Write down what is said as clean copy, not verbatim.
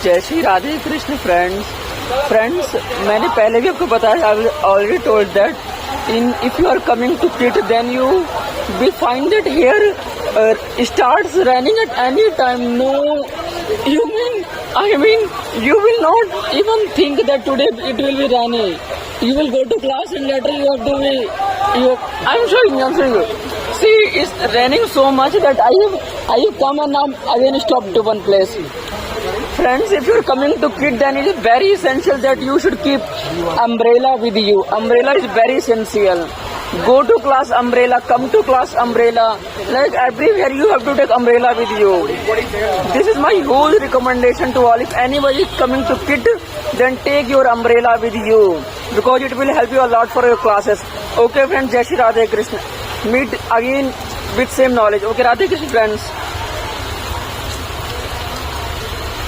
जय श्री राधे कृष्ण फ्रेंड्स मैंने पहले भी आपको बताया, I already told that in if you are coming to kit then you will find that hair starts running at any time. No, I mean you will not even think that today it will be raining. You will go to class and later you have to be I'm showing you. See, it's raining so much that I have come and now again stopped to one place. Friends, if you are coming to kid, then it is very essential that you should keep umbrella with you. Umbrella is very essential. Go to class umbrella, come to class umbrella. Like everywhere you have to take umbrella with you. This is my whole recommendation to all. If anybody is coming to kid, then take your umbrella with you because it will help you a lot for your classes. Okay friends, Jai Shri Radhe Krishna. Meet again with same knowledge. Okay, Radhe Krishna friends.